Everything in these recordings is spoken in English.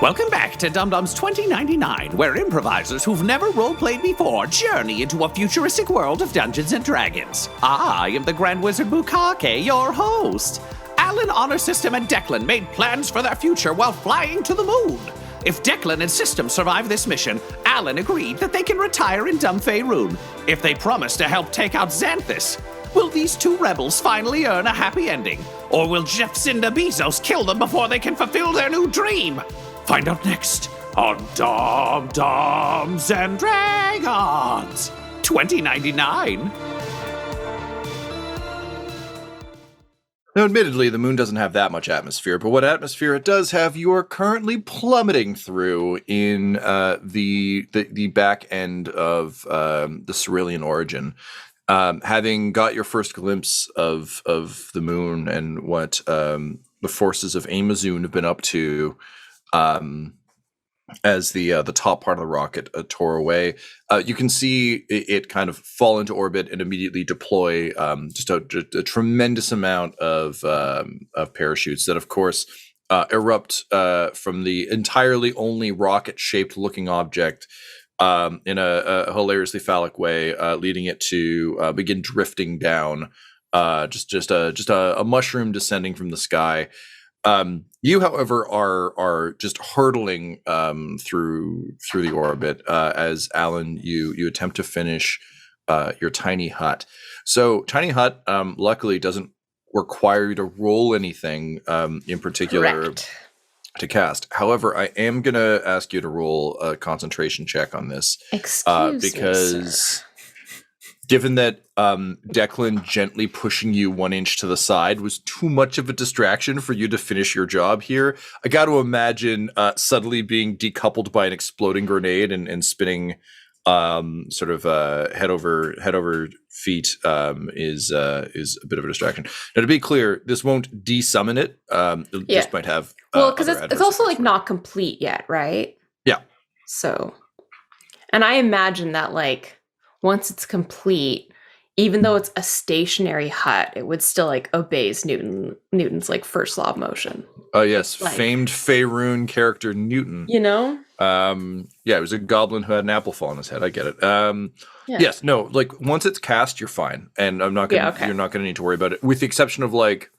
Welcome back to Dum Dum's 2099, where improvisers who've never roleplayed before journey into a futuristic world of Dungeons and Dragons. I am the Grand Wizard Bukake, your host. Alyn, Honor System, and Declan made plans for their future while flying to the moon. If Declan and System survive this mission, Alyn agreed that they can retire in Dumfeyroon. If they promise to help take out Xanthus, will these two rebels finally earn a happy ending? Or will Jeff Cinder Bezos kill them before they can fulfill their new dream? Find out next on Dum-Dums and Dragons 2099. Now, admittedly, the moon doesn't have that much atmosphere, but what atmosphere it does have, you are currently plummeting through in the back end of the Cerulean origin. Having got your first glimpse of the moon and what the forces of Amazon have been up to, as the top part of the rocket tore away, you can see it kind of fall into orbit and immediately deploy just a tremendous amount of parachutes that, of course, erupt from the entirely only rocket-shaped looking object in a hilariously phallic way, leading it to begin drifting down, just a mushroom descending from the sky. You, however, are just hurtling through the orbit as Alyn, you attempt to finish your tiny hut. So tiny hut, luckily, doesn't require you to roll anything in particular. Correct. To cast. However, I am going to ask you to roll a concentration check on this. Excuse because me, sir. Given that Declan gently pushing you 1 inch to the side was too much of a distraction for you to finish your job here, I got to imagine suddenly being decoupled by an exploding grenade and spinning sort of head over feet is a bit of a distraction. Now, to be clear, this won't desummon it. It just might have because it's also like not complete yet, right? Yeah. So, and I imagine that like once it's complete, even though it's a stationary hut, it would still like obeys Newton's like first law of motion. Oh yes, like, famed Faerun character Newton. You know? Yeah, it was a goblin who had an apple fall on his head. I get it. Yes, no, like once it's cast, you're fine, and I'm not gonna. You're not gonna need to worry about it, with the exception of like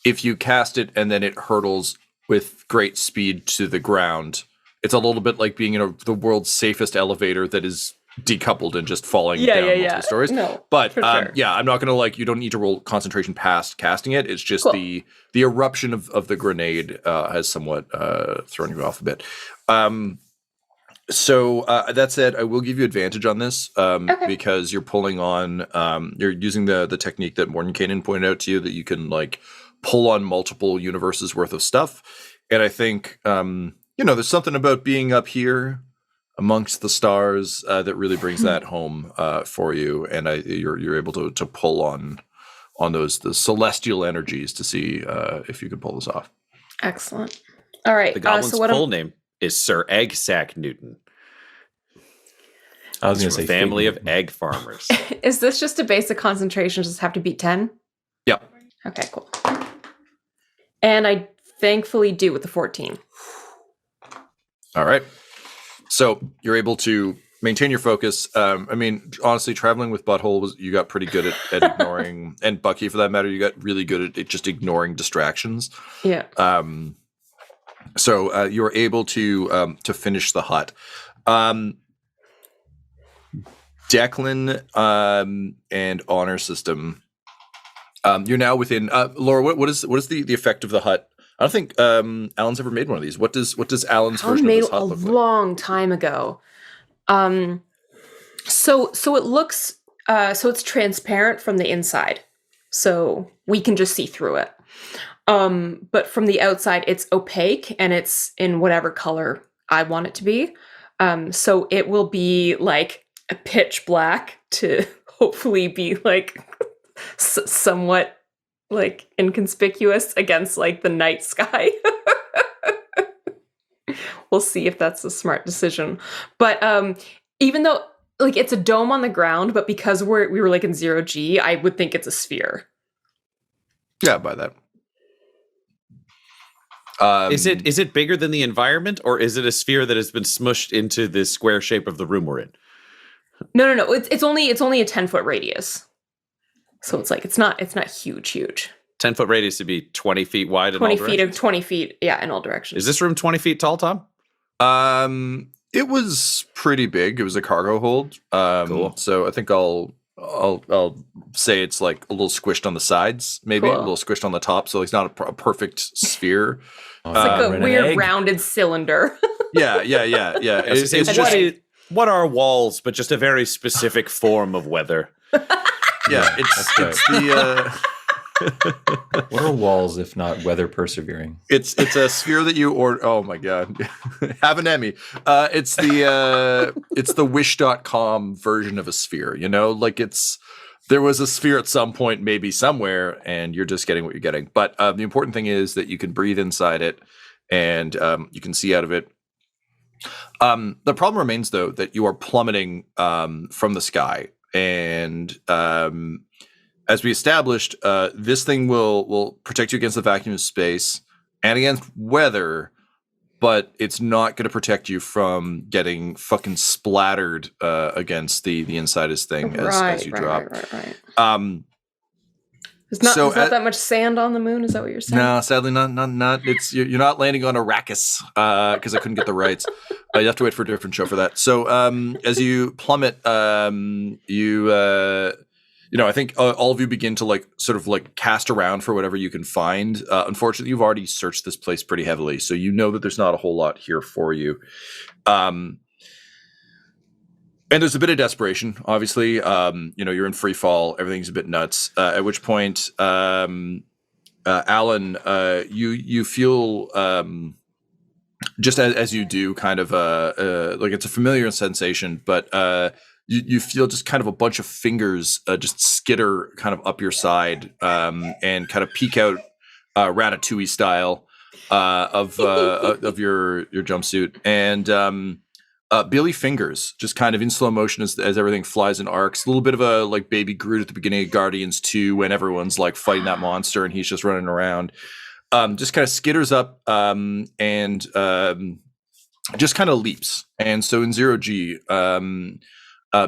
if you cast it and then it hurtles with great speed to the ground. It's a little bit like being in the world's safest elevator that is decoupled and just falling down multiple stories. No, but sure. Yeah, I'm not gonna you don't need to roll concentration past casting it. It's just the eruption of the grenade has somewhat thrown you off a bit. So that said, I will give you advantage on this because you're pulling on you're using the technique that Mordenkainen pointed out to you, that you can like pull on multiple universes worth of stuff. And I think there's something about being up here amongst the stars that really brings that home for you, and you're able to pull on the celestial energies to see if you can pull this off. Excellent. All right. The goblin's full name is Sir Eggsack Newton. I was going to say family of egg farmers. Is this just a basic concentration? Just have to beat 10? Yeah. Okay, cool. And I thankfully do with the 14. All right. So you're able to maintain your focus. I mean, honestly, traveling with Butthole you got pretty good at ignoring, and Bucky for that matter, you got really good at just ignoring distractions. Yeah. So you were able to finish the hut. Declan and Honor System. You're now within. Laura, what is the effect of the hut? I don't think Alyn's ever made one of these. What does Alyn's version of this hut look like? A long time ago. So it looks so it's transparent from the inside, so we can just see through it. But from the outside, it's opaque and it's in whatever color I want it to be. So it will be like a pitch black to hopefully be like somewhat like inconspicuous against like the night sky. We'll see if that's a smart decision. But even though like it's a dome on the ground, but because we were like in 0G, I would think it's a sphere. Yeah, by that. Is it bigger than the environment, or is it a sphere that has been smushed into the square shape of the room we're in? No. It's only a 10-foot radius. So it's not huge. 10-foot radius to be 20 feet wide in all 20 directions? feet of 20 feet, yeah, in all directions. Is this room 20 feet tall, Tom? It was pretty big. It was a cargo hold. Cool. So I think I'll say it's like a little squished on the sides, maybe Cool. a little squished on the top. So it's not a perfect sphere. It's like a weird rounded cylinder. Yeah. What are walls, but just a very specific form of weather? Yeah, it's the. What are walls if not weather persevering? It's a sphere that you order. Oh my god, have an Emmy. It's the wish.com version of a sphere. You know, like there was a sphere at some point, maybe somewhere, and you're just getting what you're getting. But the important thing is that you can breathe inside it, and you can see out of it. The problem remains, though, that you are plummeting from the sky, and as we established, this thing will protect you against the vacuum of space and against weather, but it's not going to protect you from getting fucking splattered against the inside of this thing as you drop. Right. There's not that much sand on the moon. Is that what you're saying? No, sadly not. It's you're not landing on Arrakis because I couldn't get the rights. You have to wait for a different show for that. So as you plummet, I think all of you begin to sort of cast around for whatever you can find. Unfortunately, you've already searched this place pretty heavily, so you know that there's not a whole lot here for you. And there's a bit of desperation, obviously. You're in free fall. Everything's a bit nuts. At which point, Alyn, you feel just as you do, kind of like it's a familiar sensation, but you feel just kind of a bunch of fingers just skitter kind of up your side and kind of peek out Ratatouille style of your jumpsuit. And Billy fingers just kind of in slow motion as everything flies in arcs. A little bit of a Baby Groot at the beginning of Guardians 2 when everyone's fighting that monster and he's just running around. Just kind of skitters up and just kind of leaps. And so in 0G,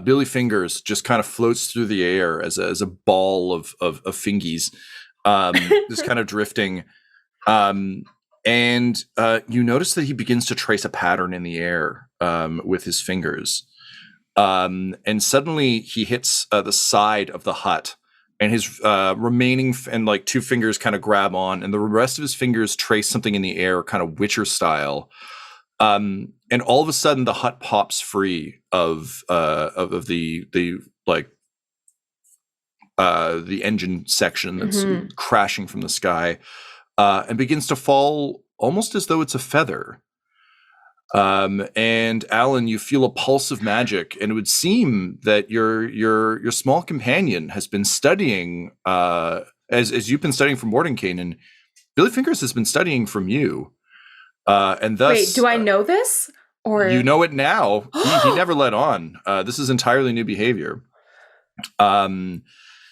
Billy Fingers just kind of floats through the air as a ball of fingies, just kind of drifting. And you notice that he begins to trace a pattern in the air with his fingers. And suddenly he hits the side of the hut, and his remaining and two fingers kind of grab on, and the rest of his fingers trace something in the air, kind of Witcher style. And all of a sudden, the hut pops free of the engine section that's crashing from the sky, and begins to fall almost as though it's a feather. And Alyn, you feel a pulse of magic, and it would seem that your small companion has been studying, as you've been studying from Mordenkainen. Billy Fingers has been studying from you, and thus. Wait, do I know this? Or you know it now? He never let on. This is entirely new behavior.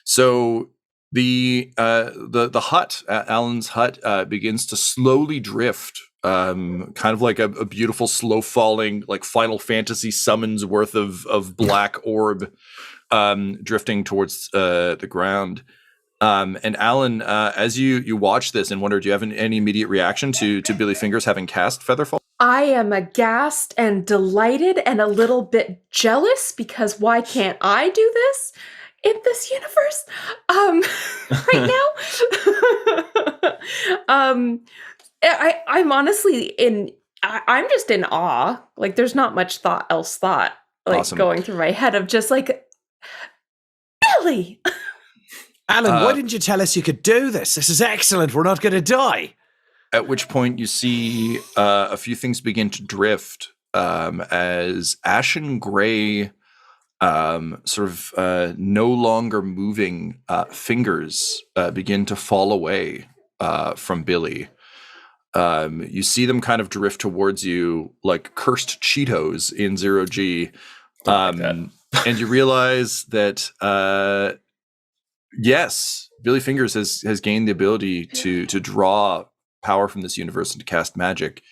So the hut, Alyn's hut, begins to slowly drift. Kind of like a beautiful slow falling Final Fantasy summons worth of black orb drifting towards the ground. And Alyn, as you watch this and wonder, do you have any immediate reaction to Billy Fingers having cast Featherfall? I am aghast and delighted and a little bit jealous because why can't I do this in this universe right now? I'm honestly I'm just in awe. There's not much thought Awesome. going through my head of just Billy. Alyn, why didn't you tell us you could do this? This is excellent. We're not going to die. At which point you see a few things begin to drift as ashen gray, sort of no longer moving fingers begin to fall away from Billy. You see them kind of drift towards you like cursed Cheetos in 0G. And you realize that, yes, Billy Fingers has gained the ability to draw power from this universe and to cast magic.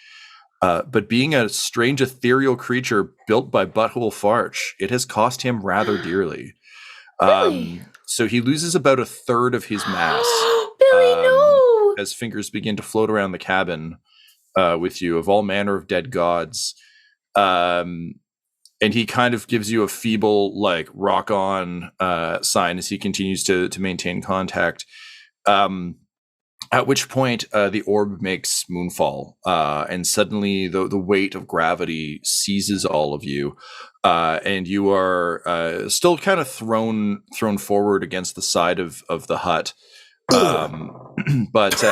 But being a strange ethereal creature built by Butthole Farch, it has cost him rather dearly. Really? So he loses about a third of his mass. Billy, no! As fingers begin to float around the cabin with you of all manner of dead gods. And he kind of gives you a feeble, like, rock on sign as he continues to maintain contact. At which point the orb makes moonfall, and suddenly the weight of gravity seizes all of you, and you are still kind of thrown forward against the side of the hut. But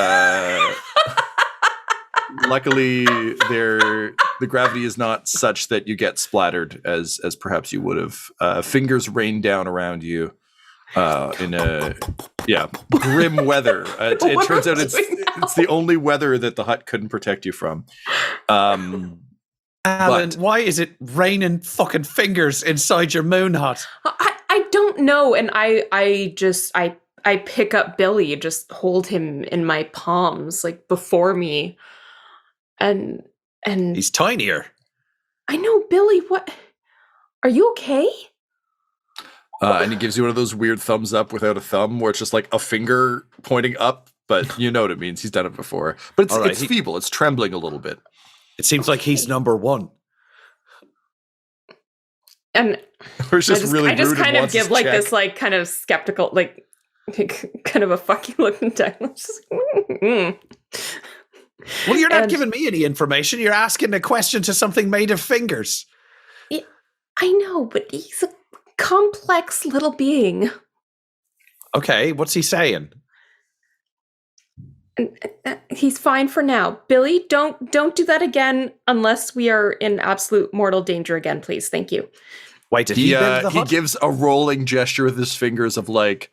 luckily, the gravity is not such that you get splattered as perhaps you would have. Fingers rain down around you. In a grim weather. It turns out it's the only weather that the hut couldn't protect you from. Alyn, why is it raining fucking fingers inside your moon hut? I don't know, and I pick up Billy, just hold him in my palms, like before me, and He's tinier. I know, Billy. What? Are you okay? And he gives you one of those weird thumbs up without a thumb, where it's just like a finger pointing up, but you know what it means. He's done it before, but it's feeble. It's trembling a little bit. It seems like he's number one. And Or it's just I just kind of give like this, like kind of skeptical, like kind of a fuck you looking Declan. Just Well, you're not giving me any information. You're asking a question to something made of fingers. I know, but he's a complex little being. Okay, what's he saying? He's fine for now. Billy, don't do that again unless we are in absolute mortal danger again, please. Thank you. Wait, did he build the he hut? gives a rolling gesture with his fingers of like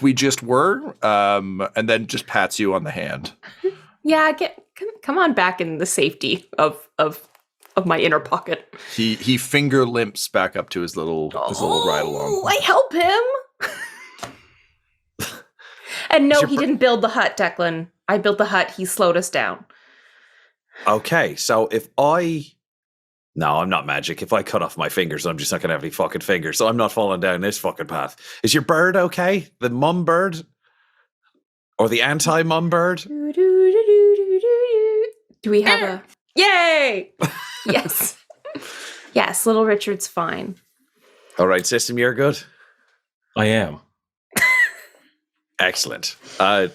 we just were, and then just pats you on the hand. Yeah, come on back in the safety of my inner pocket. He finger limps back up to his little ride along. I help him. And no, he didn't build the hut, Declan. I built the hut. He slowed us down. Okay, so No, I'm not magic. If I cut off my fingers, I'm just not going to have any fucking fingers. So I'm not falling down this fucking path. Is your bird okay? The mum bird? Or the anti-mum bird? Do we have a... Yay! Yes. Yes, little Richard's fine. All right, system, you're good? I am. Excellent. I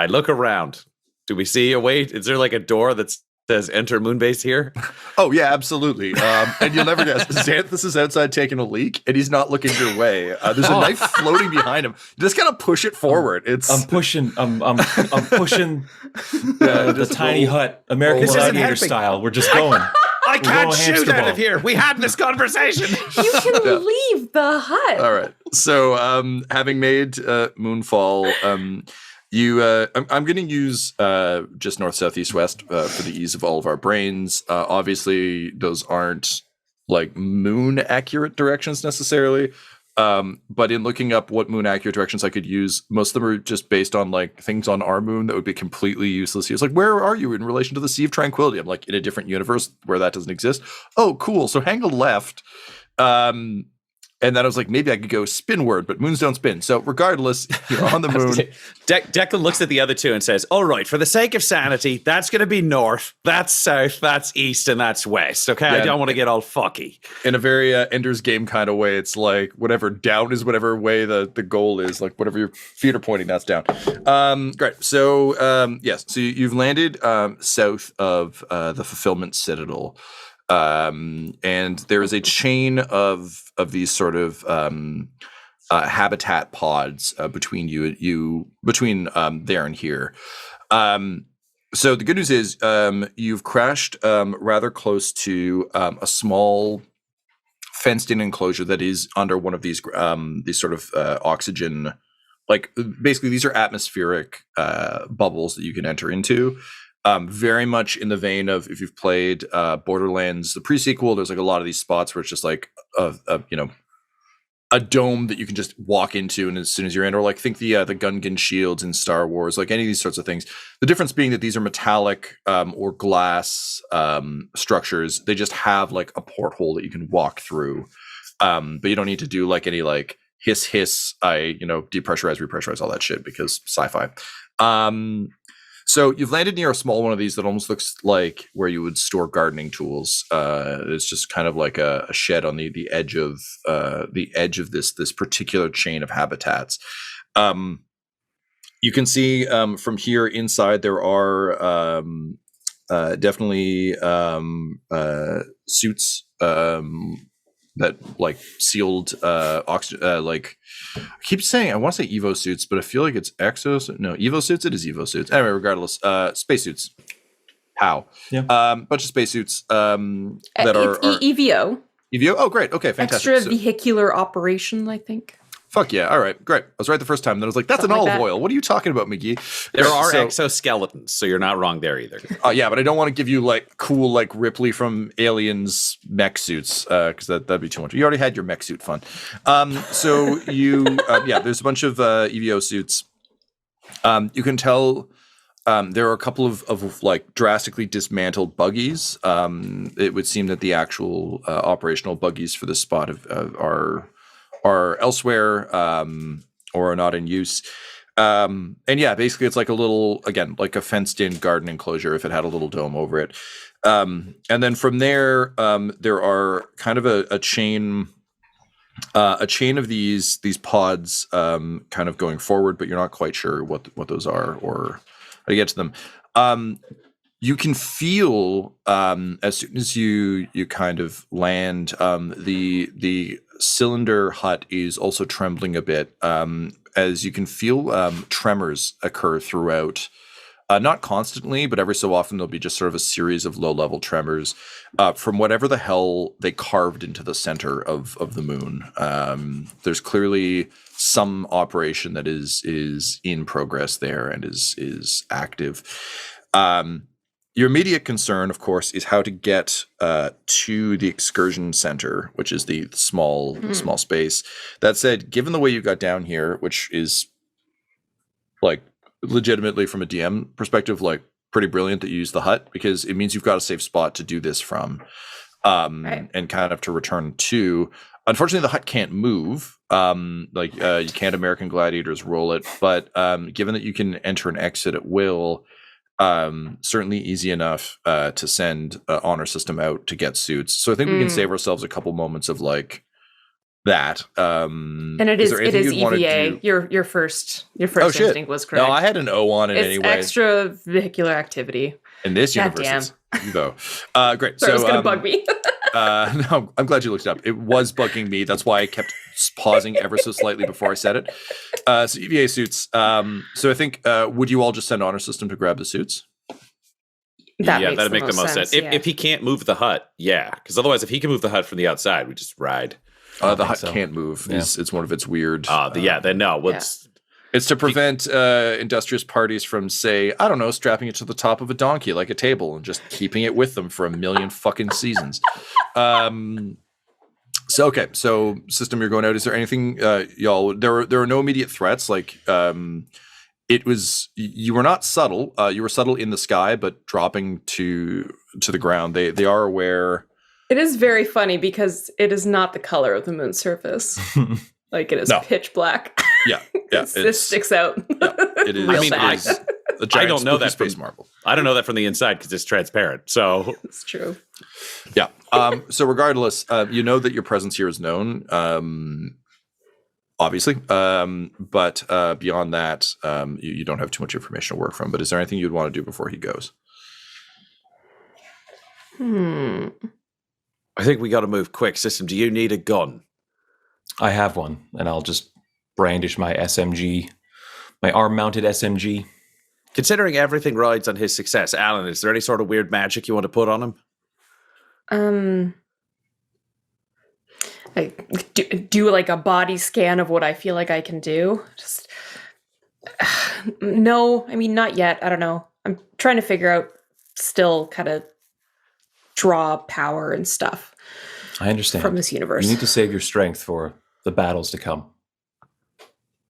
look around. Do we see a way? Is there like a door that says enter Moonbase here? Oh, yeah, absolutely. And you'll never guess. Xanthus is outside taking a leak, and he's not looking your way. There's a knife floating behind him. You just gotta push it forward. I'm pushing the tiny hut, American Gladiator style. We're just going. I can't shoot out of here. We had this conversation. You can leave the hut. All right. So, having made Moonfall, I'm going to use just north, south, east, west for the ease of all of our brains. Obviously, those aren't like moon accurate directions necessarily. But in looking up what moon accurate directions I could use, most of them are just based on like things on our moon that would be completely useless here. It's like, where are you in relation to the Sea of Tranquility? I'm like, in a different universe where that doesn't exist. Oh, cool. So hang a left. And then I was like, maybe I could go spinward, but moons don't spin. So regardless, you're on the moon. Declan looks at the other two and says, all right, for the sake of sanity, that's going to be north, that's south, that's east, and that's west. Okay, yeah, I don't want to get all fucky. In a very Ender's Game kind of way, it's like whatever down is whatever way the goal is. Like whatever your feet are pointing, that's down. Great. So, yes. So you've landed south of the Fulfillment Citadel. And there is a chain of these sort of habitat pods between there and here. So the good news is you've crashed rather close to a small fenced-in enclosure that is under one of these sort of oxygen, like basically these are atmospheric bubbles that you can enter into. Very much in the vein of if you've played Borderlands, the pre-sequel, there's like a lot of these spots where it's just like dome that you can just walk into, and as soon as you're in, or like think the Gungan shields in Star Wars, like any of these sorts of things. The difference being that these are metallic or glass structures. They just have like a porthole that you can walk through, but you don't need to do like any like hiss, depressurize, repressurize, all that shit because sci-fi. So you've landed near a small one of these that almost looks like where you would store gardening tools. It's just kind of like a shed on the edge of this particular chain of habitats. You can see from here inside there are definitely suits that like sealed oxygen like I keep saying I want to say Evo suits, but I feel like it's Exos. No, Evo suits. It is Evo suits. Anyway, regardless, spacesuits. How? Yeah. Bunch of spacesuits that are EVO. EVO. Oh, great. Okay, fantastic. Extra vehicular operation, I think. Fuck yeah! All right, great. I was right the first time. Then I was like, "That's Something an like olive that. oil." What are you talking about, McGee? There are So- exoskeletons, so you're not wrong there either. yeah, but I don't want to give you like cool like Ripley from Aliens mech suits because that'd be too much. You already had your mech suit fun. So you there's a bunch of EVO suits. You can tell there are a couple of like drastically dismantled buggies. It would seem that the actual operational buggies for this spot are elsewhere or are not in use. And yeah, basically it's like a little, again, like a fenced in garden enclosure if it had a little dome over it. And then from there, there are kind of a chain of these pods kind of going forward, but you're not quite sure what those are or how to get to them. You can feel as soon as you kind of land, the cylinder hut is also trembling a bit, as you can feel tremors occur throughout. Not constantly, but every so often there'll be just sort of a series of low-level tremors from whatever the hell they carved into the center of the moon. There's clearly some operation that is in progress there and is active. Your immediate concern, of course, is how to get to the excursion center, which is the small space. That said, given the way you got down here, which is like legitimately from a DM perspective, like pretty brilliant that you use the hut because it means you've got a safe spot to do this from, and kind of to return to. Unfortunately, the hut can't move. You can't American Gladiators roll it, but given that you can enter and exit at will. Certainly easy enough to send honor system out to get suits. So I think we can save ourselves a couple moments of like that. And it is EVA. Your first instinct was correct. No, I had an O on it it's anyway. Extra vehicular activity. In this God universe, it's Evo. Great. Sorry, it was going to bug me. No, I'm glad you looked it up. It was bugging me. That's why I kept pausing ever so slightly before I said it. So EVA suits. So I think, would you all just send honor system to grab the suits? That'd make the most sense. If he can't move the hut, because otherwise, if he can move the hut from the outside, we just ride. The hut can't move. Yeah. It's one of its weird. Then no. It's to prevent industrious parties from, say, I don't know, strapping it to the top of a donkey like a table and just keeping it with them for a million fucking seasons. So system, you're going out. Is there anything, y'all? There are no immediate threats. Like it was, you were not subtle. You were subtle in the sky, but dropping to the ground. They are aware. It is very funny because it is not the color of the moon's surface. Like it is pitch black. Yeah. It sticks out. Yeah, it is. Real bad. I don't know that space marble. I don't know that from the inside because it's transparent. So it's true. Yeah. So regardless, you know that your presence here is known. Obviously, but beyond that, you don't have too much information to work from. But is there anything you'd want to do before he goes? I think we got to move quick. System, do you need a gun? I have one, and I'll just brandish my SMG, my arm-mounted SMG. Considering everything rides on his success, Alyn, is there any sort of weird magic you want to put on him? I do like a body scan of what I feel like I can do. Just no, I mean not yet. I don't know. I'm trying to figure out. Still, kind of draw power and stuff. I understand from this universe. You need to save your strength for the battles to come.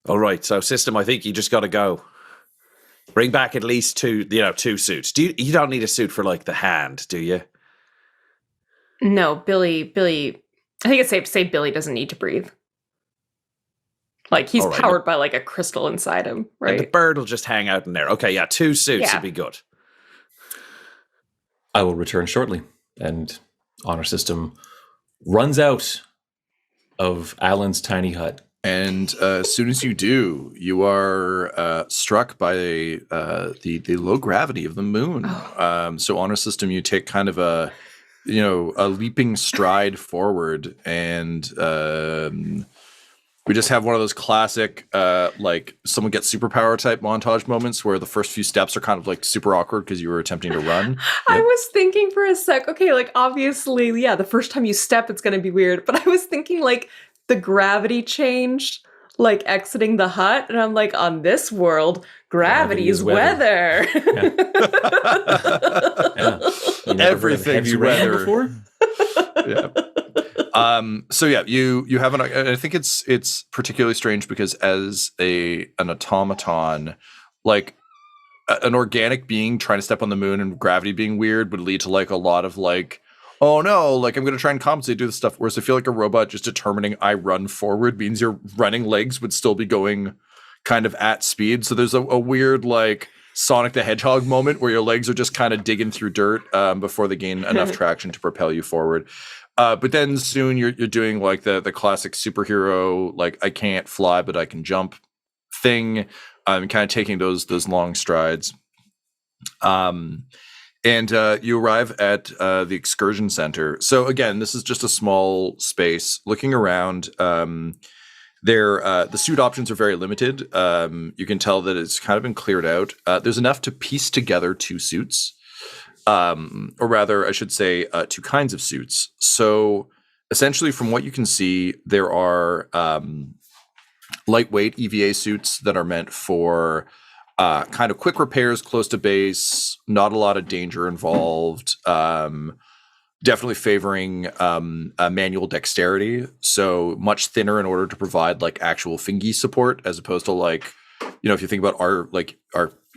All right, so system, I think you just got to go. Bring back at least two suits. You don't need a suit for like the hand, do you? No, Billy. I think it's safe to say Billy doesn't need to breathe. Like he's All right, powered by like a crystal inside him, right? And the bird will just hang out in there. Okay, yeah, 2 suits would be good. I will return shortly, and Honor System runs out of Alyn's tiny hut. And as soon as you do, you are struck by the low gravity of the moon. So Honor System, you take kind of a leaping stride forward, and we just have one of those classic like someone gets superpower type montage moments where the first few steps are kind of like super awkward because you were attempting to run. I was thinking for a sec, okay, like obviously, yeah, the first time you step, it's going to be weird. But I was thinking like the gravity changed, like exiting the hut. And I'm like, on this world, gravity is weather. Yeah. Everything's weather. Before? Yeah. So yeah, you have I think it's particularly strange because as an automaton, like an organic being trying to step on the moon and gravity being weird would lead to like a lot of like, oh no, like I'm going to try and compensate, do this stuff. Whereas I feel like a robot just determining I run forward means your running legs would still be going kind of at speed. So there's a weird like Sonic the Hedgehog moment where your legs are just kind of digging through dirt before they gain enough traction to propel you forward. But then soon you're doing like the classic superhero, like I can't fly, but I can jump thing. Kind of taking those long strides. And you arrive at the excursion center. So again, this is just a small space. Looking around, the suit options are very limited. You can tell that it's kind of been cleared out. There's enough to piece together 2 suits. Or rather, I should say 2 kinds of suits. So essentially, from what you can see, there are lightweight EVA suits that are meant for kind of quick repairs close to base, not a lot of danger involved, definitely favoring manual dexterity, so much thinner in order to provide like actual fingy support as opposed to like, if you think about our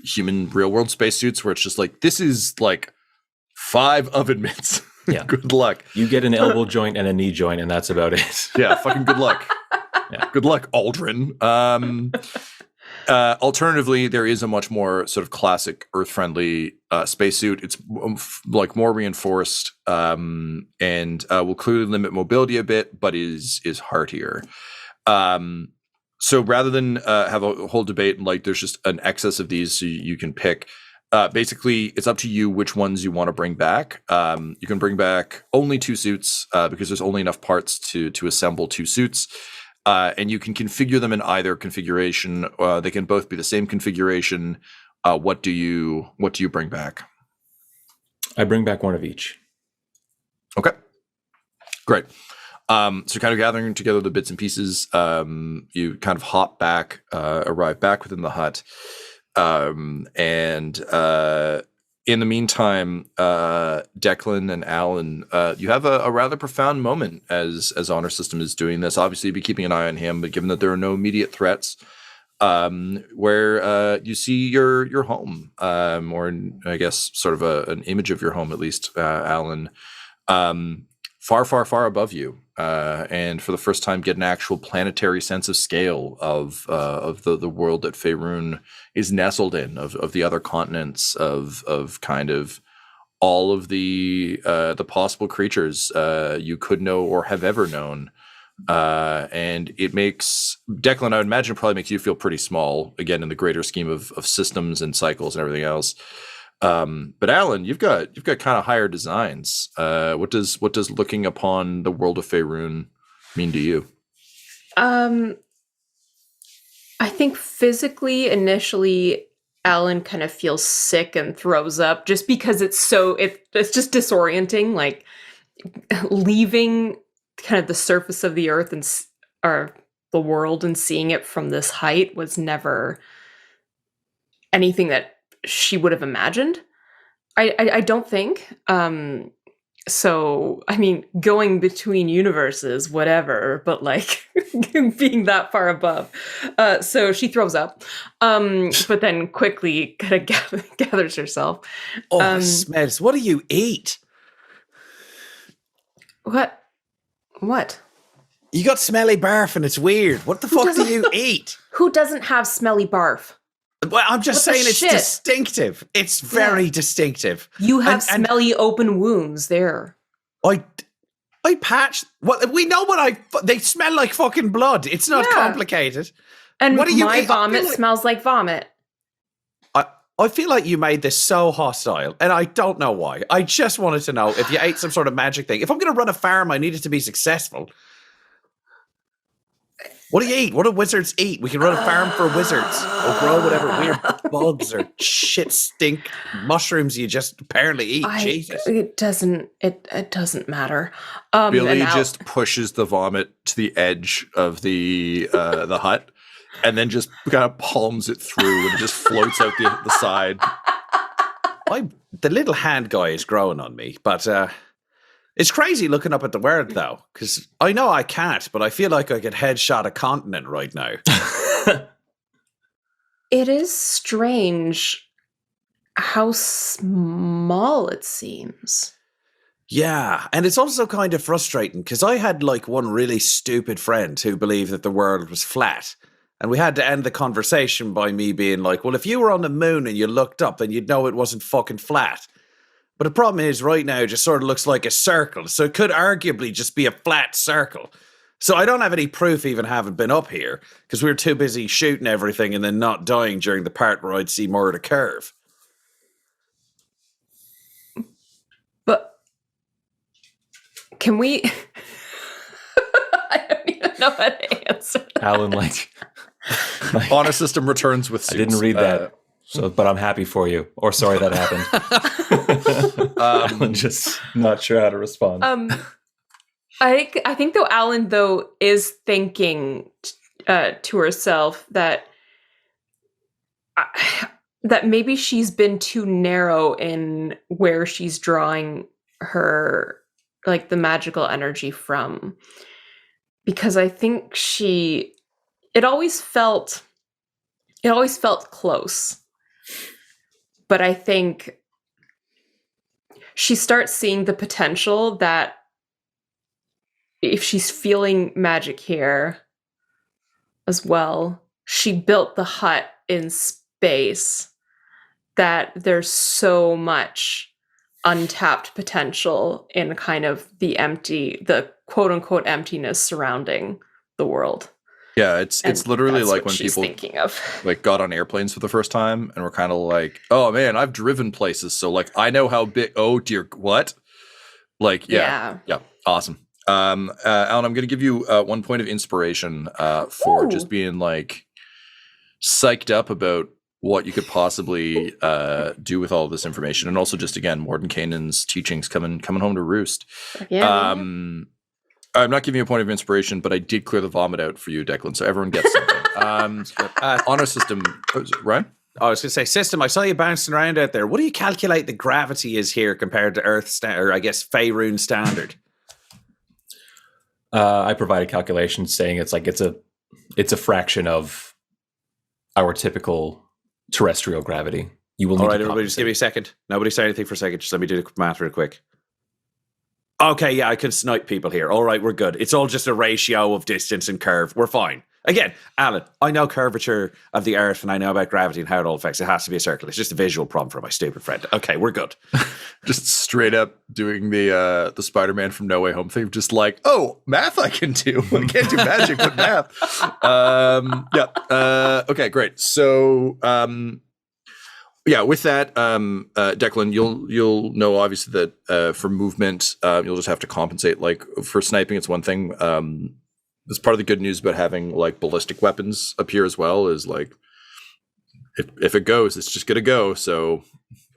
human real world spacesuits where it's just like, this is like 5 oven mitts. Yeah. Good luck. You get an elbow joint and a knee joint, and that's about it. Yeah, fucking good luck. Yeah. Good luck, Aldrin. Alternatively, there is a much more sort of classic Earth-friendly spacesuit. It's like more reinforced and will clearly limit mobility a bit, but is heartier. So rather than have a whole debate and like there's just an excess of these so you can pick, basically it's up to you which ones you want to bring back. You can bring back only 2 suits because there's only enough parts to assemble 2 suits. And you can configure them in either configuration. They can both be the same configuration. What do you bring back? I bring back 1 of each. Okay, great. So kind of gathering together the bits and pieces, you kind of hop back, arrive back within the hut. And in the meantime, Declan and Alyn, you have a rather profound moment as Honor System is doing this. Obviously, you'd be keeping an eye on him, but given that there are no immediate threats, where you see your home, or I guess sort of an image of your home, at least, Alyn, far, far, far above you, and for the first time get an actual planetary sense of scale of the world that Faerun is nestled in, of the other continents, of kind of all of the possible creatures you could know or have ever known. And it makes Declan, I would imagine, probably makes you feel pretty small again in the greater scheme of systems and cycles and everything else. But Alyn, you've got kind of higher designs. What does looking upon the world of Faerun mean to you? I think physically, initially, Alyn kind of feels sick and throws up just because it's just disorienting. Like leaving kind of the surface of the earth or the world and seeing it from this height was never anything that she would have imagined. I don't think. So, I mean, going between universes, whatever, but like being that far above. So she throws up, but then quickly kind of gathers herself. Oh, smells. What do you eat? What? What? You got smelly barf and it's weird. What the fuck do you eat? Who doesn't have smelly barf? Well, I'm just What the saying it's shit? distinctive. It's very distinctive. You have And smelly open wounds there. I patch. Well, we know they smell like fucking blood. It's not Yeah. complicated. And What do you my eat? I vomit feel like- smells like vomit. I feel like you made this so hostile, and I don't know why. I just wanted to know if you ate some sort of magic thing. If I'm going to run a farm, I need it to be successful. What do you eat? What do wizards eat? We can run a farm for wizards. Or grow whatever weird bugs or shit stink mushrooms you just apparently eat. Jesus. It doesn't matter. Billy and now- just pushes the vomit to the edge of the hut, and then just kind of palms it through and just floats out the side. The little hand guy is growing on me, but it's crazy looking up at the world though, because I know I can't, but I feel like I could headshot a continent right now. It is strange how small it seems. Yeah, and it's also kind of frustrating because I had like one really stupid friend who believed that the world was flat. And we had to end the conversation by me being like, well, if you were on the moon and you looked up, then you'd know it wasn't fucking flat. But the problem is right now it just sort of looks like a circle. So it could arguably just be a flat circle. So I don't have any proof even having been up here because we were too busy shooting everything and then not dying during the part where I'd see more of the curve. But can we I don't even know how to answer that. Alyn, like Honor system returns with I suits. didn't read that, but I'm happy for you. Or sorry that happened. Alyn just not sure how to respond. I think though Alyn though is thinking to herself that that maybe she's been too narrow in where she's drawing her like the magical energy from, because I think it always felt close, but I think she starts seeing the potential that if she's feeling magic here as well, she built the hut in space, that there's so much untapped potential in kind of the quote unquote emptiness surrounding the world. Yeah, it's literally That's like what when she's people thinking of. like got on airplanes for the first time and were kind of like, oh man, I've driven places, so like I know how big. Oh dear, what? Like yeah, awesome. Alyn, I'm going to give you 1 point of inspiration for just being like psyched up about what you could possibly do with all of this information, and also just again Mordenkainen's teachings coming home to roost. Yeah. I'm not giving you a point of inspiration, but I did clear the vomit out for you, Declan, so everyone gets something. Honor system, Ryan? I was going to say, system, I saw you bouncing around out there. What do you calculate the gravity is here compared to Earth, or I guess Faerun standard? I provided calculations saying it's a fraction of our typical terrestrial gravity. You will need All right, to everybody, just give me a compensate. second. Nobody say anything for a second. Just let me do the math real quick. Okay, yeah, I can snipe people here. All right, we're good. It's all just a ratio of distance and curve. We're fine. Again, Alyn, I know curvature of the Earth and I know about gravity and how it all affects. It has to be a circle. It's just a visual problem for my stupid friend. Okay, we're good. Just straight up doing the Spider-Man from No Way Home thing, just like, oh, math I can do. I can't do magic, but math. Okay, great. So, with that, Declan, you'll know obviously that for movement, you'll just have to compensate. Like for sniping, it's one thing. That's part of the good news about having like ballistic weapons appear as well. Is like if it goes, it's just gonna go. So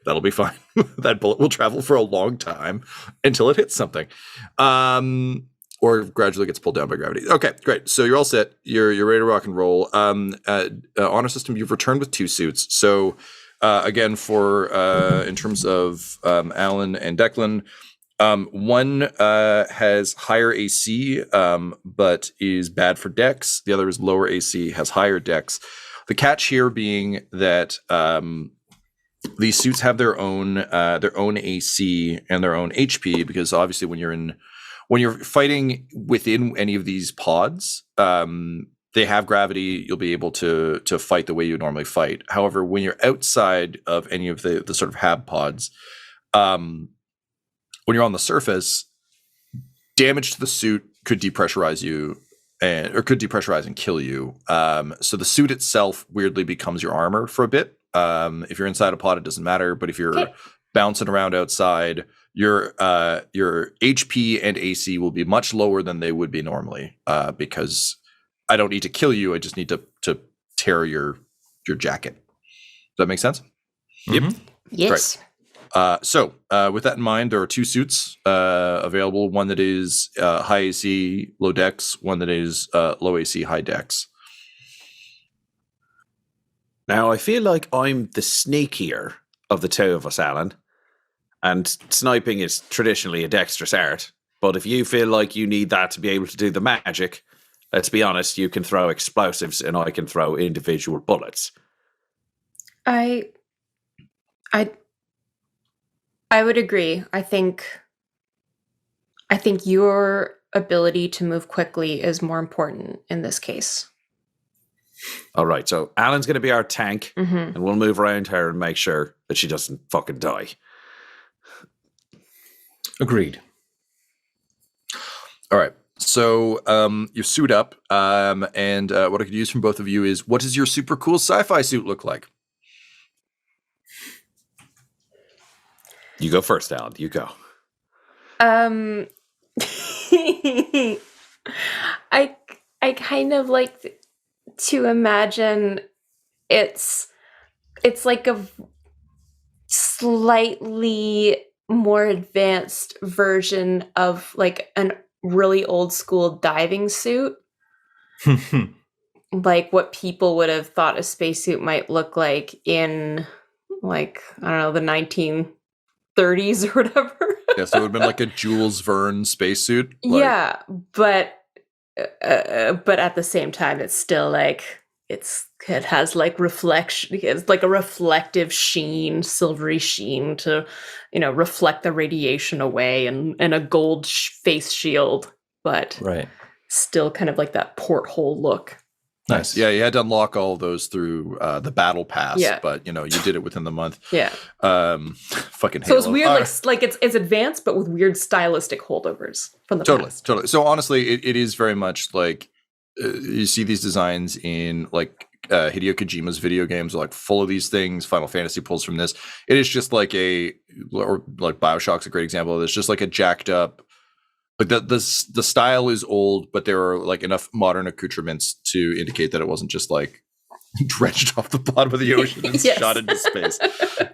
that'll be fine. That bullet will travel for a long time until it hits something, or gradually gets pulled down by gravity. Okay, great. So you're all set. You're ready to rock and roll. Honor system, you've returned with 2 suits. So. Again, for in terms of Alyn and Declan, One has higher AC, but is bad for dex. The other is lower AC, has higher dex. The catch here being that these suits have their own AC and their own HP, because obviously when you're fighting within any of these pods, they have gravity. You'll be able to fight the way you normally fight. However, when you're outside of any of the sort of hab pods, when you're on the surface, damage to the suit could depressurize you, or could depressurize and kill you. So the suit itself weirdly becomes your armor for a bit. If you're inside a pod, it doesn't matter. But if you're bouncing around outside, your HP and AC will be much lower than they would be normally, because I don't need to kill you. I just need to tear your jacket. Does that make sense? Yep. Yes. So with that in mind, there are two suits available. One that is high AC, low dex. One that is low AC, high dex. Now, I feel like I'm the sneakier of the two of us, Alyn. And sniping is traditionally a dexterous art. But if you feel like you need that to be able to do the magic, let's be honest, you can throw explosives and I can throw individual bullets. I would agree. I think your ability to move quickly is more important in this case. All right, so Alyn's going to be our tank, Mm-hmm. and we'll move around her and make sure that she doesn't fucking die. Agreed. All right. So you suit up, and what I could use from both of you is, what does your super cool sci-fi suit look like? You go first, Alyn. You go. I kind of like to imagine it's like a slightly more advanced version of like an really old school diving suit, like what people would have thought a spacesuit might look like in, like, I don't know, the 1930s or whatever. Yeah, so it would have been like a Jules Verne spacesuit. Yeah, but at the same time, it's still like it has like reflection. It's like a reflective sheen, silvery sheen to, reflect the radiation away, and a gold face shield, but Right. still kind of like that porthole look. Nice. Yeah, you had to unlock all of those through the battle pass, Yeah. but you did it within the month. Yeah. Fucking So it's Halo. weird, like it's advanced, but with weird stylistic holdovers from the past. Totally. So honestly, it is very much like you see these designs in like Hideo Kojima's video games, are like full of these things. Final Fantasy pulls from this. It is just like or like BioShock's a great example of this. Just like a jacked up. Like the style is old, but there are like enough modern accoutrements to indicate that it wasn't just like dredged off the bottom of the ocean and Yes. shot into space.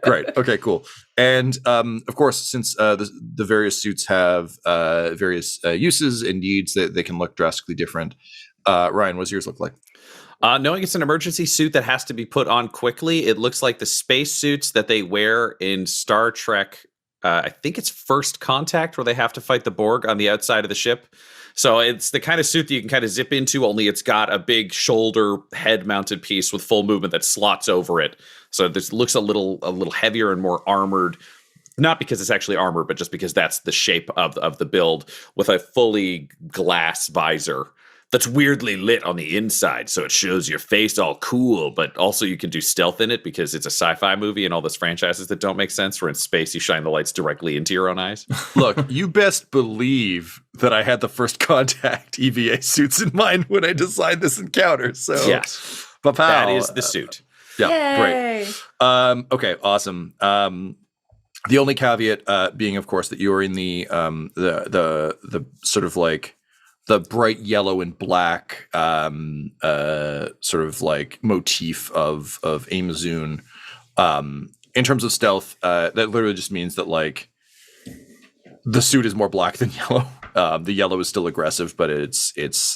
Great. Okay, cool. And of course, since the various suits have various uses and needs, that they can look drastically different. Ryan, what does yours look like? Knowing it's an emergency suit that has to be put on quickly, it looks like the space suits that they wear in Star Trek. I think it's First Contact, where they have to fight the Borg on the outside of the ship. So it's the kind of suit that you can kind of zip into, only it's got a big shoulder head mounted piece with full movement that slots over it. So this looks a little heavier and more armored, not because it's actually armored, but just because that's the shape of the build, with a fully glass visor that's weirdly lit on the inside, so it shows your face all cool, but also you can do stealth in it because it's a sci-fi movie and all those franchises that don't make sense, where in space you shine the lights directly into your own eyes. Look, you best believe that I had the First Contact EVA suits in mind when I designed this encounter. So Yes, Ba-pow. that is the suit. Yeah, great. Yay. Okay, awesome. The only caveat being, of course, that you are in the sort of like the bright yellow and black sort of like motif of Amazon. In terms of stealth, that literally just means that like the suit is more black than yellow. The yellow is still aggressive, but it's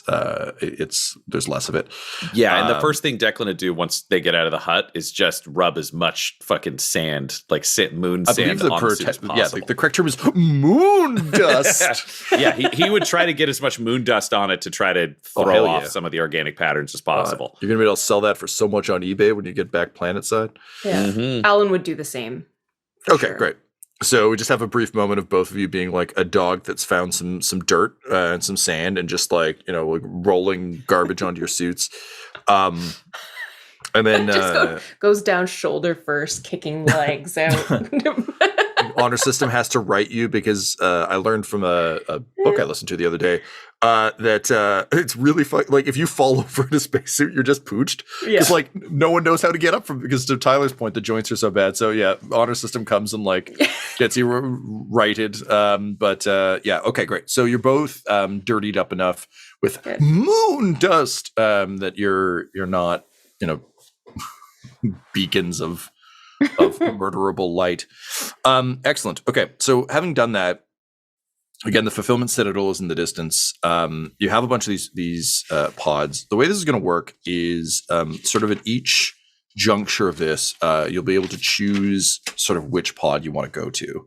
there's less of it. Yeah, and the first thing Declan would do once they get out of the hut is just rub as much fucking sand, like moon sand, on the suit as possible. Yeah, the correct term is moon dust. Yeah, he would try to get as much moon dust on it to try to throw off some of the organic patterns as possible. You're gonna be able to sell that for so much on eBay when you get back planet side. Yeah. Alyn would do the same. Okay, sure. great. So we just have a brief moment of both of you being like a dog that's found some dirt and some sand and just like, you know, like rolling garbage onto your suits. And then just goes down shoulder first, kicking legs out. honor system has to write you because I learned from a book I listened to the other day that it's really fun. Like if you fall over in a spacesuit, you're just pooched because like no one knows how to get up from, because to Tyler's point, the joints are so bad. So yeah, honor system comes and like gets you righted. Yeah, okay, great. So you're both dirtied up enough with moon dust that you're not, you know, beacons of murderable light. Excellent. Okay, so having done that, again, the fulfillment citadel is in the distance. You have a bunch of these pods. The way this is going to work is sort of at each juncture of this, you'll be able to choose sort of which pod you want to go to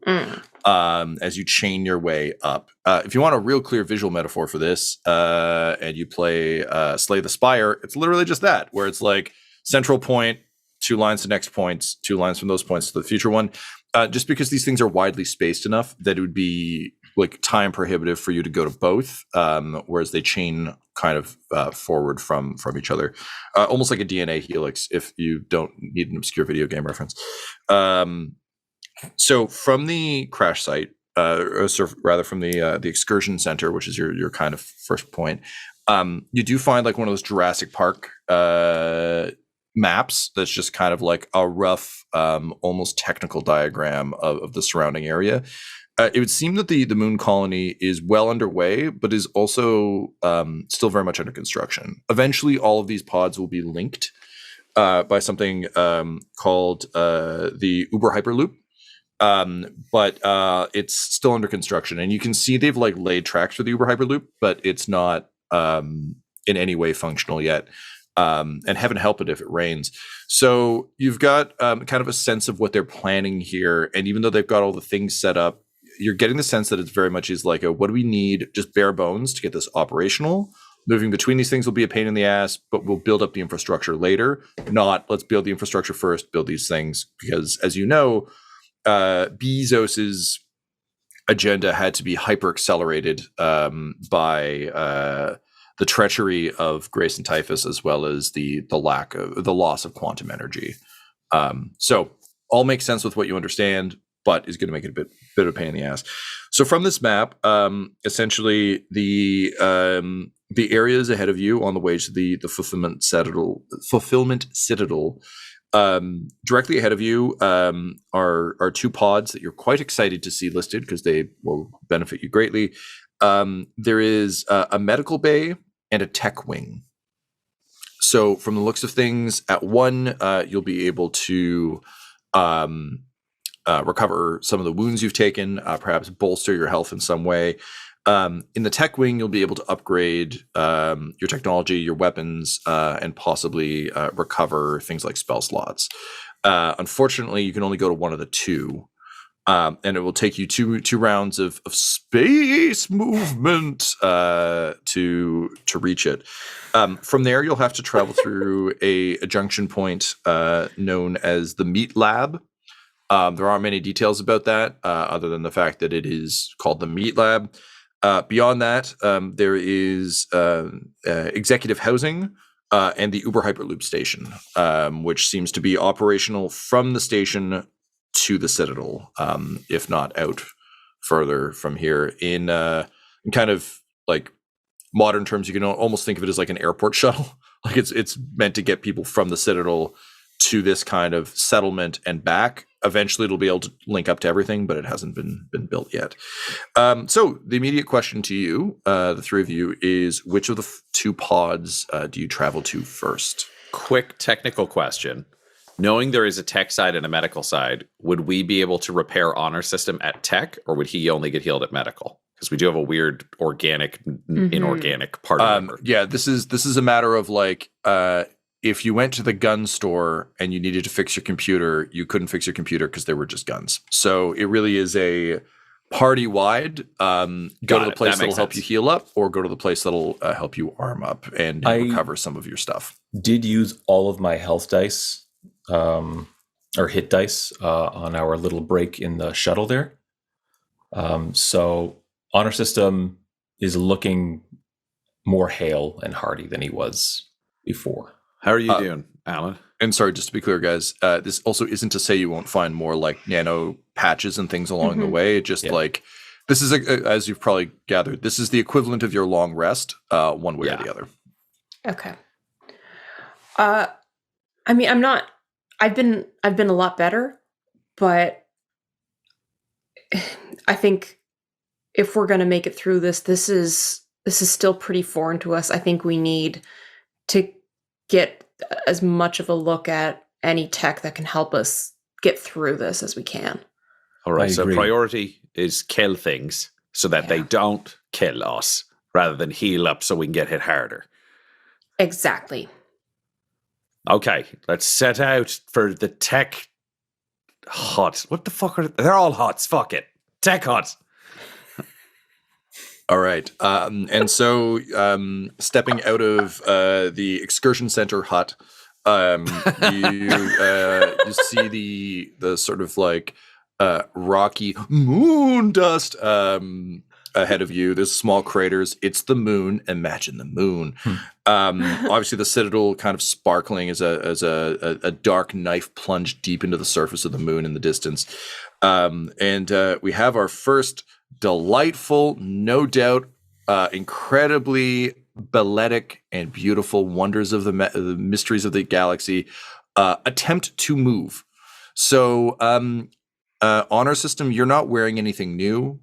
as you chain your way up. If you want a real clear visual metaphor for this, and you play Slay the Spire, it's literally just that, where it's like central point, 2 lines to next points, 2 lines from those points to the future one. Just because these things are widely spaced enough that it would be like time prohibitive for you to go to both, whereas they chain kind of forward from each other, almost like a DNA helix if you don't need an obscure video game reference. So from the crash site, or rather from the excursion center, which is your kind of first point, you do find like one of those Jurassic Park maps that's just kind of like a rough, almost technical diagram of the surrounding area. It would seem that the moon colony is well underway, but is also still very much under construction. Eventually, all of these pods will be linked by something called the Uber Hyperloop. But it's still under construction, and you can see they've like laid tracks for the Uber Hyperloop, but it's not in any way functional yet. And heaven help it if it rains. So you've got kind of a sense of what they're planning here. And even though they've got all the things set up, you're getting the sense that it's very much is like, what do we need? Just bare bones to get this operational. Moving between these things will be a pain in the ass, but we'll build up the infrastructure later. Not let's build the infrastructure first, build these things. Because as you know, Bezos's agenda had to be hyper accelerated by the treachery of Grace and Typhus, as well as the loss of quantum energy. So all makes sense with what you understand, but is going to make it a bit of a pain in the ass. So from this map, essentially the areas ahead of you on the way to the fulfillment citadel, directly ahead of you are 2 pods that you're quite excited to see listed because they will benefit you greatly. There is a medical bay and a tech wing. So from the looks of things, at one, you'll be able to recover some of the wounds you've taken, perhaps bolster your health in some way. In the tech wing, you'll be able to upgrade your technology, your weapons, and possibly recover things like spell slots. Unfortunately, you can only go to one of the 2. And it will take you two rounds of space movement to reach it. From there, you'll have to travel through a junction point known as the Meat Lab. There aren't many details about that, other than the fact that it is called the Meat Lab. Beyond that, there is executive housing and the Uber Hyperloop station, which seems to be operational from the station to the Citadel, if not out further from here. In kind of like modern terms, you can almost think of it as like an airport shuttle. Like it's meant to get people from the Citadel to this kind of settlement and back. Eventually, it'll be able to link up to everything, but it hasn't been built yet. So the immediate question to you, the 3 of you, is which of the 2 pods do you travel to first? Quick technical question. Knowing there is a tech side and a medical side, would we be able to repair honor system at tech, or would he only get healed at medical? Because we do have a weird organic, inorganic part of it. Yeah, this is a matter of like if you went to the gun store and you needed to fix your computer, you couldn't fix your computer because they were just guns. So it really is a party-wide. Go to the place that'll help you heal up, or go to the place that'll help you arm up and recover some of your stuff. Did use all of my health dice or hit dice on our little break in the shuttle there. So honor system is looking more hale and hearty than he was before. How are you doing, Alyn? And sorry, just to be clear, guys, this also isn't to say you won't find more like nano patches and things along the way. Just like this is, as you've probably gathered, this is the equivalent of your long rest, one way or the other. Okay. I mean, I've been a lot better, but I think if we're going to make it through this is still pretty foreign to us. I think we need to get as much of a look at any tech that can help us get through this as we can. All right. So priority is kill things so that they don't kill us, rather than heal up so we can get hit harder. Exactly. Okay, let's set out for the tech hut. What the fuck they're all huts? Fuck it. Tech hut. All right. And so stepping out of the excursion center hut, you see the sort of like rocky moon dust ahead of you. There's small craters. It's the moon. Imagine the moon. Obviously, the citadel kind of sparkling as a dark knife plunged deep into the surface of the moon in the distance. And we have our first delightful, no doubt, incredibly balletic and beautiful wonders of the mysteries of the galaxy attempt to move. So honor system, you're not wearing anything new.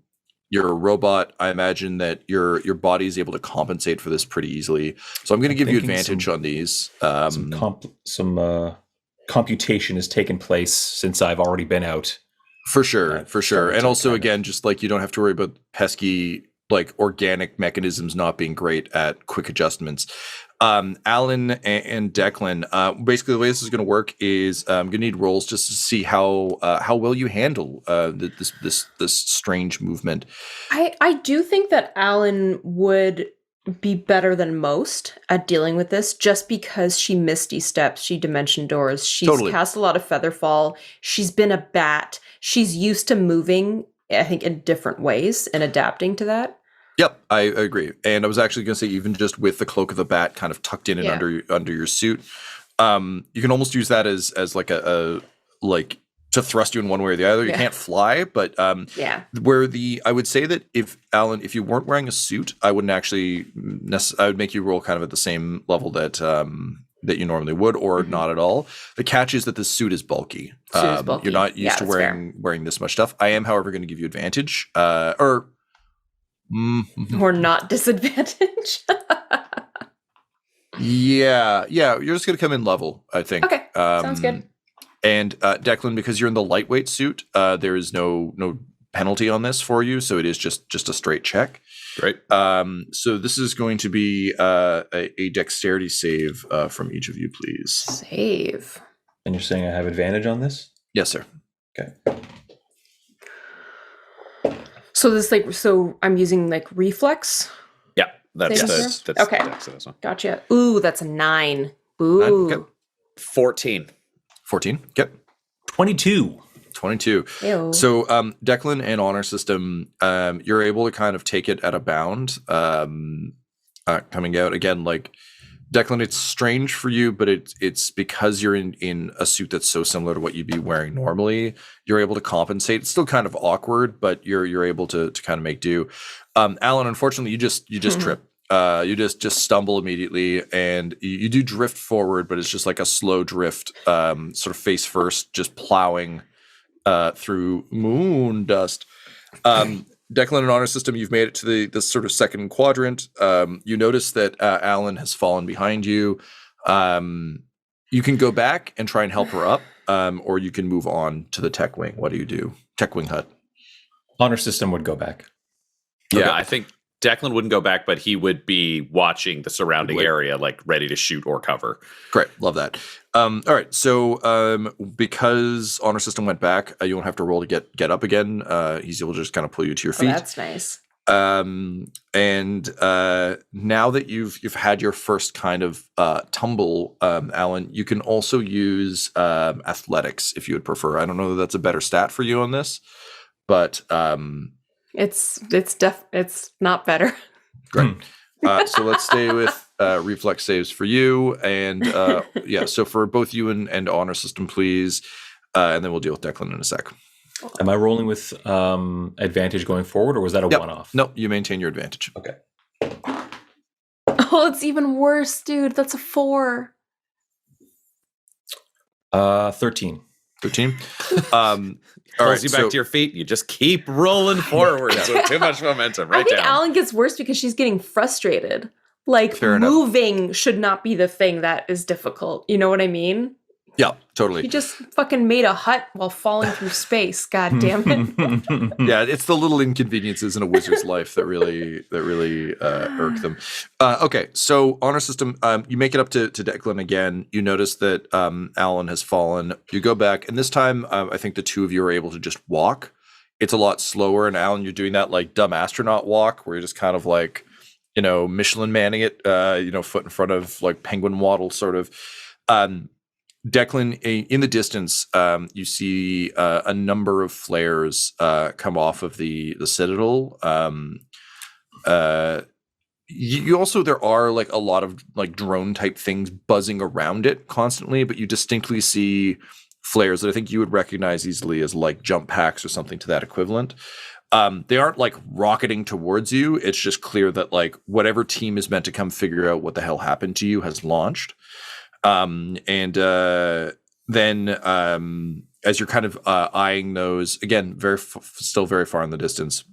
You're a robot. I imagine that your body is able to compensate for this pretty easily. So I'm going to give you advantage on these. Some computation has taken place since I've already been out. For sure. And also, again, just like you don't have to worry about pesky, like organic mechanisms not being great at quick adjustments. Alyn and Declan, basically the way this is going to work is I'm going to need rolls just to see how well you handle this strange movement. I do think that Alyn would be better than most at dealing with this, just because she misty steps, she dimension doors, she's cast a lot of featherfall, she's been a bat, she's used to moving, I think, in different ways and adapting to that. Yep, I agree. And I was actually going to say, even just with the cloak of the bat kind of tucked in and under your suit, you can almost use that as like a like to thrust you in one way or the other. You can't fly, but where I would say that if Alyn, if you weren't wearing a suit, I wouldn't actually I would make you roll kind of at the same level that you normally would, or not at all. The catch is that the suit is bulky. You're not used to wearing this much stuff. I am, however, going to give you advantage, or not disadvantage. Yeah, you're just going to come in level, I think. Okay, sounds good. And Declan, because you're in the lightweight suit, there is no penalty on this for you, so it is just a straight check. Great. So this is going to be a dexterity save from each of you, please. Save. And you're saying I have advantage on this? Yes, sir. Okay. So I'm using like reflex. Yeah, that's okay. Gotcha. Ooh, that's a 9. Ooh. Okay. 14. 14. Yep. 22. 22. Ew. So Declan and honor system, you're able to kind of take it at a bound. Coming out again, like Declan, it's strange for you, but it's because you're in a suit that's so similar to what you'd be wearing normally. You're able to compensate. It's still kind of awkward, but you're able to kind of make do. Alyn, unfortunately, you just trip. You just stumble immediately, and you do drift forward, but it's just like a slow drift, sort of face first, just plowing through moon dust. Declan and honor system, you've made it to the sort of second quadrant. You notice that Alyn has fallen behind you. You can go back and try and help her up, or you can move on to the tech wing. What do you do? Tech wing hut. Honor system would go back. Yeah, Okay. I think Declan wouldn't go back, but he would be watching the surrounding area, like ready to shoot or cover. Great, love that. All right, so because honor system went back, you won't have to roll to get up again. He's able to just kind of pull you to your feet. That's nice. And now that you've had your first kind of tumble, Alyn, you can also use athletics if you would prefer. I don't know that that's a better stat for you on this, but it's not better. great. So let's stay with reflex saves for you, and so for both you and honor system, please, and then we'll deal with Declan in a sec. Am I rolling with advantage going forward, or was that a one-off? No, you maintain your advantage. Okay. Oh, it's even worse, dude. That's a 4. 13. 13. All right, you back to your feet. You just keep rolling forwards with too much momentum. I Right think down. Alyn gets worse because she's getting frustrated. Like, Fair enough. moving should not be the thing that is difficult. You know what I mean? Yeah, totally. He just fucking made a hut while falling through space. God damn it. Yeah, it's the little inconveniences in a wizard's life that really irk them. Okay, so honor system, you make it up to Declan again. You notice that Alyn has fallen. You go back, and this time I think the two of you are able to just walk. It's a lot slower, and Alyn, you're doing that like dumb astronaut walk where you're just kind of like, Michelin manning it, foot in front of like penguin waddle sort of. Declan, in the distance, you see a number of flares come off of the citadel. You also, there are like a lot of like drone type things buzzing around it constantly, but you distinctly see flares that I think you would recognize easily as like jump packs or something to that equivalent. They aren't like rocketing towards you. It's just clear that like whatever team is meant to come figure out what the hell happened to you has launched. Then as you're kind of eyeing those, again, still very far in the distance,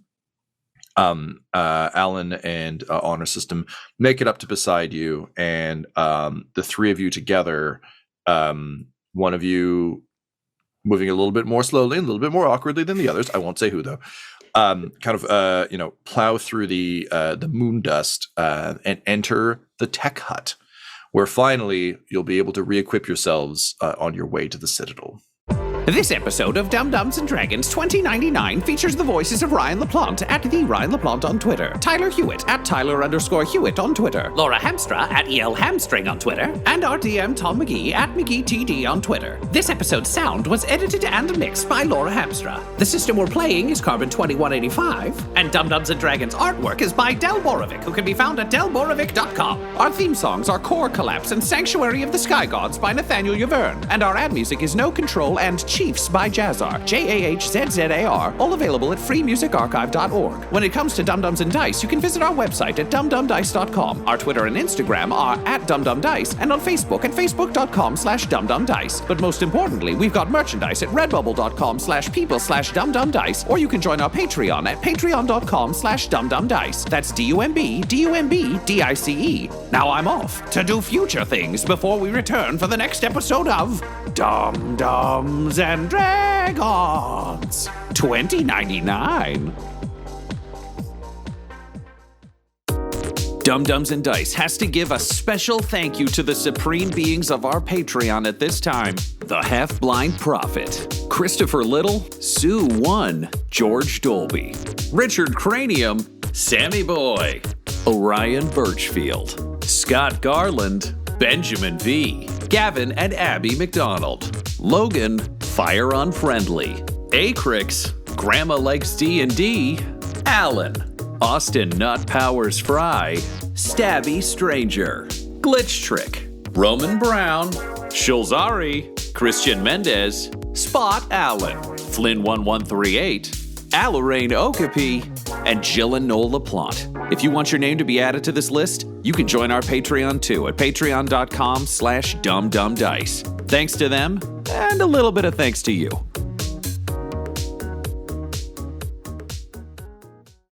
Alyn and honor system make it up to beside you, and the three of you together, one of you moving a little bit more slowly, a little bit more awkwardly than the others, I won't say who though, plow through the moon dust and enter the tech hut, where finally you'll be able to re-equip yourselves on your way to the Citadel. This episode of Dum Dums and Dragons 2099 features the voices of Ryan LaPlante at the Ryan LaPlante on Twitter, Tyler Hewitt at Tyler_Hewitt on Twitter, Laura Hamstra at EL Hamstring on Twitter, and our DM Tom McGee at McGeeTD on Twitter. This episode's sound was edited and mixed by Laura Hamstra. The system we're playing is Carbon 2185, and Dum Dums and Dragons artwork is by Del Borovic, who can be found at delborovic.com. Our theme songs are Core Collapse and Sanctuary of the Sky Gods by Nathaniel Yaverne, and our ad music is No Control and Chiefs by Jazzar, JAHZZAR, all available at freemusicarchive.org. When it comes to Dum Dums and Dice, you can visit our website at dumdumdice.com. Our Twitter and Instagram are at dumdumdice, and on Facebook at facebook.com/dumdumdice. But most importantly, we've got merchandise at redbubble.com/people/dumdumdice, or you can join our Patreon at patreon.com/dumdumdice. That's DUMBDICE. Now I'm off to do future things before we return for the next episode of Dum Dums and Dragons 2099. Dum Dums and Dice has to give a special thank you to the supreme beings of our Patreon at this time. The Half-Blind Prophet, Christopher Little, Sue One, George Dolby, Richard Cranium, Sammy Boy, Orion Birchfield, Scott Garland, Benjamin V, Gavin and Abby McDonald, Logan, Fire Unfriendly, Acrix, Grandma Likes D&D, Alyn, Austin Nut Powers Fry, Stabby Stranger, Glitch Trick, Roman Brown, Shulzari, Christian Mendez, Spot Allen, Flynn1138, Alarain Okapi, and Jill and Noel LaPlante. If you want your name to be added to this list, you can join our Patreon too at patreon.com/dumdumdice. Thanks to them, and a little bit of thanks to you.